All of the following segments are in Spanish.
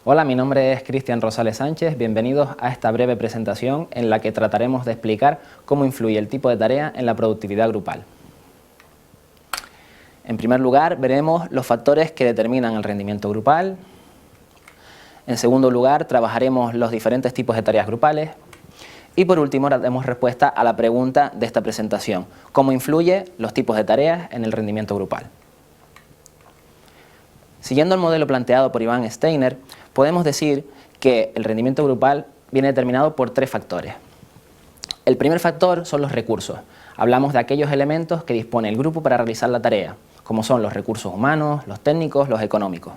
Hola, mi nombre es Cristian Rosales Sánchez. Bienvenidos a esta breve presentación en la que trataremos de explicar cómo influye el tipo de tarea en la productividad grupal. En primer lugar, veremos los factores que determinan el rendimiento grupal. En segundo lugar, trabajaremos los diferentes tipos de tareas grupales. Y por último, daremos respuesta a la pregunta de esta presentación: ¿cómo influyen los tipos de tareas en el rendimiento grupal? Siguiendo el modelo planteado por Ivan Steiner, podemos decir que el rendimiento grupal viene determinado por tres factores. El primer factor son los recursos. Hablamos de aquellos elementos que dispone el grupo para realizar la tarea, como son los recursos humanos, los técnicos, los económicos.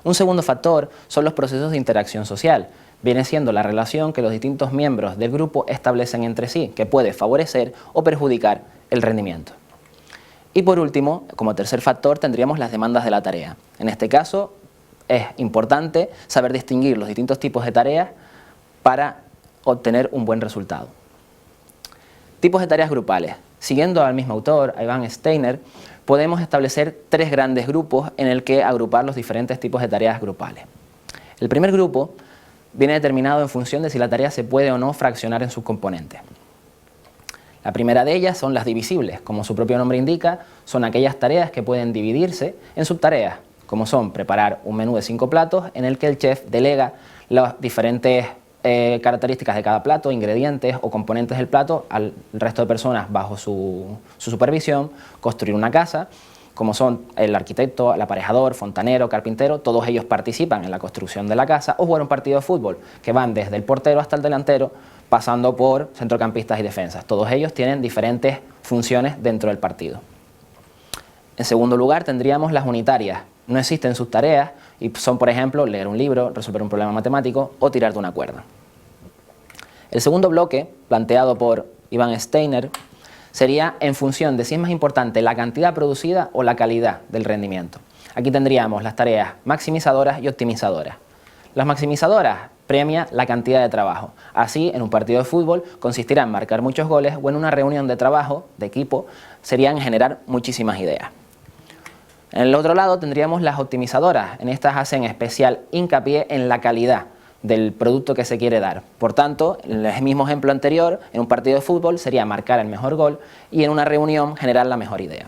Un segundo factor son los procesos de interacción social. Viene siendo la relación que los distintos miembros del grupo establecen entre sí, que puede favorecer o perjudicar el rendimiento. Y por último, como tercer factor, tendríamos las demandas de la tarea. En este caso, es importante saber distinguir los distintos tipos de tareas para obtener un buen resultado. Tipos de tareas grupales. Siguiendo al mismo autor, a Ivan Steiner, podemos establecer tres grandes grupos en el que agrupar los diferentes tipos de tareas grupales. El primer grupo viene determinado en función de si la tarea se puede o no fraccionar en sus componentes. La primera de ellas son las divisibles. Como su propio nombre indica, son aquellas tareas que pueden dividirse en subtareas, como son preparar un menú de 5 platos en el que el chef delega las diferentes características de cada plato, ingredientes o componentes del plato al resto de personas bajo su supervisión. Construir una casa, como son el arquitecto, el aparejador, fontanero, carpintero, todos ellos participan en la construcción de la casa. O jugar un partido de fútbol, que van desde el portero hasta el delantero, pasando por centrocampistas y defensas. Todos ellos tienen diferentes funciones dentro del partido. En segundo lugar, tendríamos las unitarias. No existen sus tareas y son, por ejemplo, leer un libro, resolver un problema matemático o tirar de una cuerda. El segundo bloque, planteado por Ivan Steiner, sería en función de si es más importante la cantidad producida o la calidad del rendimiento. Aquí tendríamos las tareas maximizadoras y optimizadoras. Las maximizadoras premia la cantidad de trabajo. Así, en un partido de fútbol consistirá en marcar muchos goles, o en una reunión de trabajo, de equipo, sería en generar muchísimas ideas. En el otro lado tendríamos las optimizadoras. En estas hacen especial hincapié en la calidad del producto que se quiere dar. Por tanto, en el mismo ejemplo anterior, en un partido de fútbol sería marcar el mejor gol y en una reunión generar la mejor idea.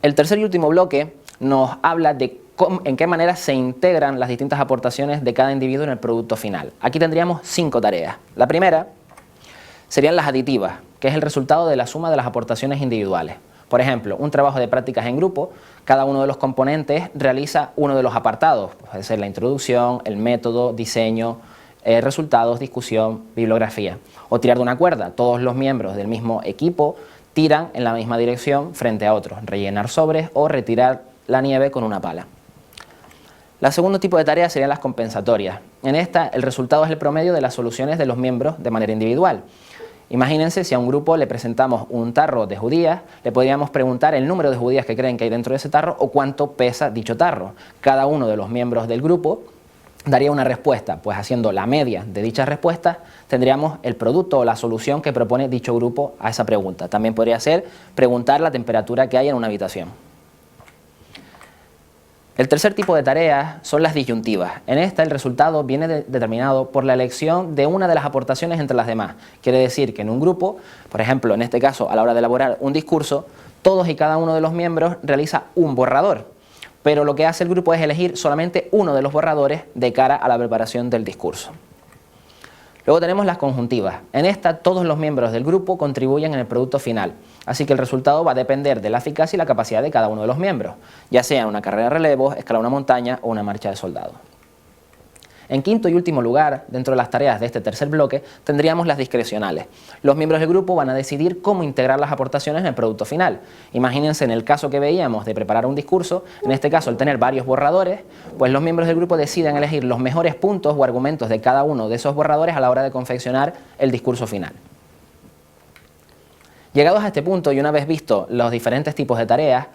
El tercer y último bloque nos habla de en qué manera se integran las distintas aportaciones de cada individuo en el producto final. Aquí tendríamos 5 tareas. La primera serían las aditivas, que es el resultado de la suma de las aportaciones individuales. Por ejemplo, un trabajo de prácticas en grupo, cada uno de los componentes realiza uno de los apartados. Puede ser la introducción, el método, diseño, resultados, discusión, bibliografía. O tirar de una cuerda, todos los miembros del mismo equipo tiran en la misma dirección frente a otros. Rellenar sobres o retirar la nieve con una pala. El segundo tipo de tareas serían las compensatorias. En esta, el resultado es el promedio de las soluciones de los miembros de manera individual. Imagínense si a un grupo le presentamos un tarro de judías, le podríamos preguntar el número de judías que creen que hay dentro de ese tarro o cuánto pesa dicho tarro. Cada uno de los miembros del grupo daría una respuesta, pues haciendo la media de dichas respuestas tendríamos el producto o la solución que propone dicho grupo a esa pregunta. También podría ser preguntar la temperatura que hay en una habitación. El tercer tipo de tareas son las disyuntivas. En esta el resultado viene determinado por la elección de una de las aportaciones entre las demás. Quiere decir que en un grupo, por ejemplo, en este caso a la hora de elaborar un discurso, todos y cada uno de los miembros realiza un borrador, pero lo que hace el grupo es elegir solamente uno de los borradores de cara a la preparación del discurso. Luego tenemos las conjuntivas. En esta todos los miembros del grupo contribuyen en el producto final, así que el resultado va a depender de la eficacia y la capacidad de cada uno de los miembros, ya sea una carrera de relevos, escalar una montaña o una marcha de soldados. En quinto y último lugar, dentro de las tareas de este tercer bloque, tendríamos las discrecionales. Los miembros del grupo van a decidir cómo integrar las aportaciones en el producto final. Imagínense en el caso que veíamos de preparar un discurso, en este caso el tener varios borradores, pues los miembros del grupo deciden elegir los mejores puntos o argumentos de cada uno de esos borradores a la hora de confeccionar el discurso final. Llegados a este punto y una vez visto los diferentes tipos de tareas,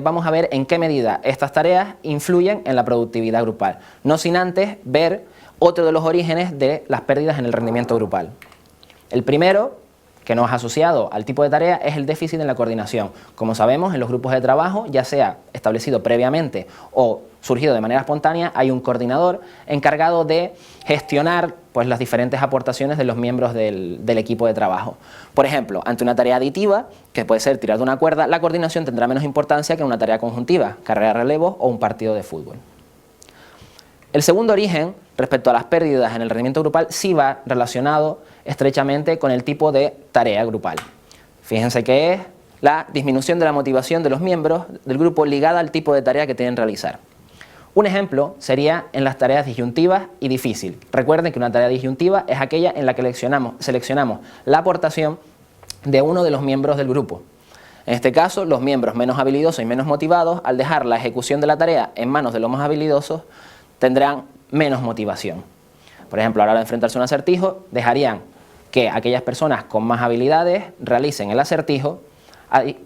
vamos a ver en qué medida estas tareas influyen en la productividad grupal, no sin antes ver otro de los orígenes de las pérdidas en el rendimiento grupal. El primero, que no es asociado al tipo de tarea, es el déficit en la coordinación. Como sabemos, en los grupos de trabajo, ya sea establecido previamente o surgido de manera espontánea, hay un coordinador encargado de gestionar pues, las diferentes aportaciones de los miembros del equipo de trabajo. Por ejemplo, ante una tarea aditiva, que puede ser tirar de una cuerda, la coordinación tendrá menos importancia que una tarea conjuntiva, carrera de relevos o un partido de fútbol. El segundo origen, respecto a las pérdidas en el rendimiento grupal, sí va relacionado estrechamente con el tipo de tarea grupal. Fíjense que es la disminución de la motivación de los miembros del grupo ligada al tipo de tarea que tienen que realizar. Un ejemplo sería en las tareas disyuntivas y difícil. Recuerden que una tarea disyuntiva es aquella en la que seleccionamos la aportación de uno de los miembros del grupo. En este caso, los miembros menos habilidosos y menos motivados, al dejar la ejecución de la tarea en manos de los más habilidosos, tendrán menos motivación. Por ejemplo, a la hora de enfrentarse a un acertijo, dejarían que aquellas personas con más habilidades realicen el acertijo,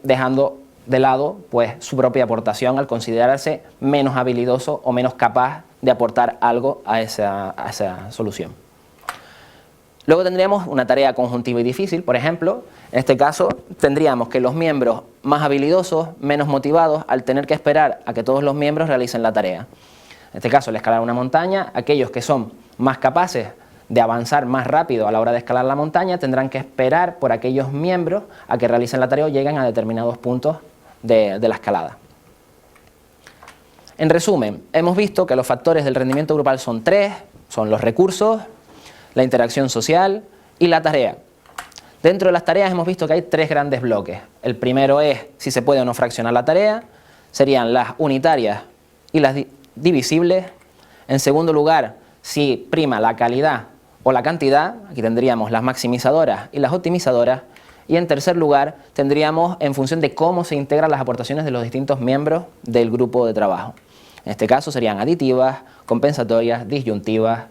dejando de lado pues, su propia aportación al considerarse menos habilidoso o menos capaz de aportar algo a esa solución. Luego tendríamos una tarea conjuntiva y difícil, por ejemplo. En este caso tendríamos que los miembros más habilidosos, menos motivados, al tener que esperar a que todos los miembros realicen la tarea. En este caso, al escalar una montaña, aquellos que son más capaces de avanzar más rápido a la hora de escalar la montaña tendrán que esperar por aquellos miembros a que realicen la tarea o lleguen a determinados puntos de la escalada. En resumen, hemos visto que los factores del rendimiento grupal son tres, son los recursos, la interacción social y la tarea. Dentro de las tareas hemos visto que hay tres grandes bloques. El primero es si se puede o no fraccionar la tarea, serían las unitarias y las divisibles. En segundo lugar, si prima la calidad o la cantidad, aquí tendríamos las maximizadoras y las optimizadoras. Y en tercer lugar, tendríamos en función de cómo se integran las aportaciones de los distintos miembros del grupo de trabajo. En este caso serían aditivas, compensatorias, disyuntivas,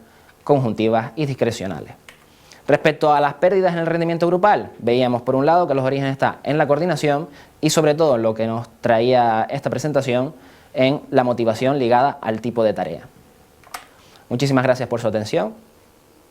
conjuntivas y discrecionales. Respecto a las pérdidas en el rendimiento grupal, veíamos por un lado que los orígenes están en la coordinación y sobre todo lo que nos traía esta presentación en la motivación ligada al tipo de tarea. Muchísimas gracias por su atención.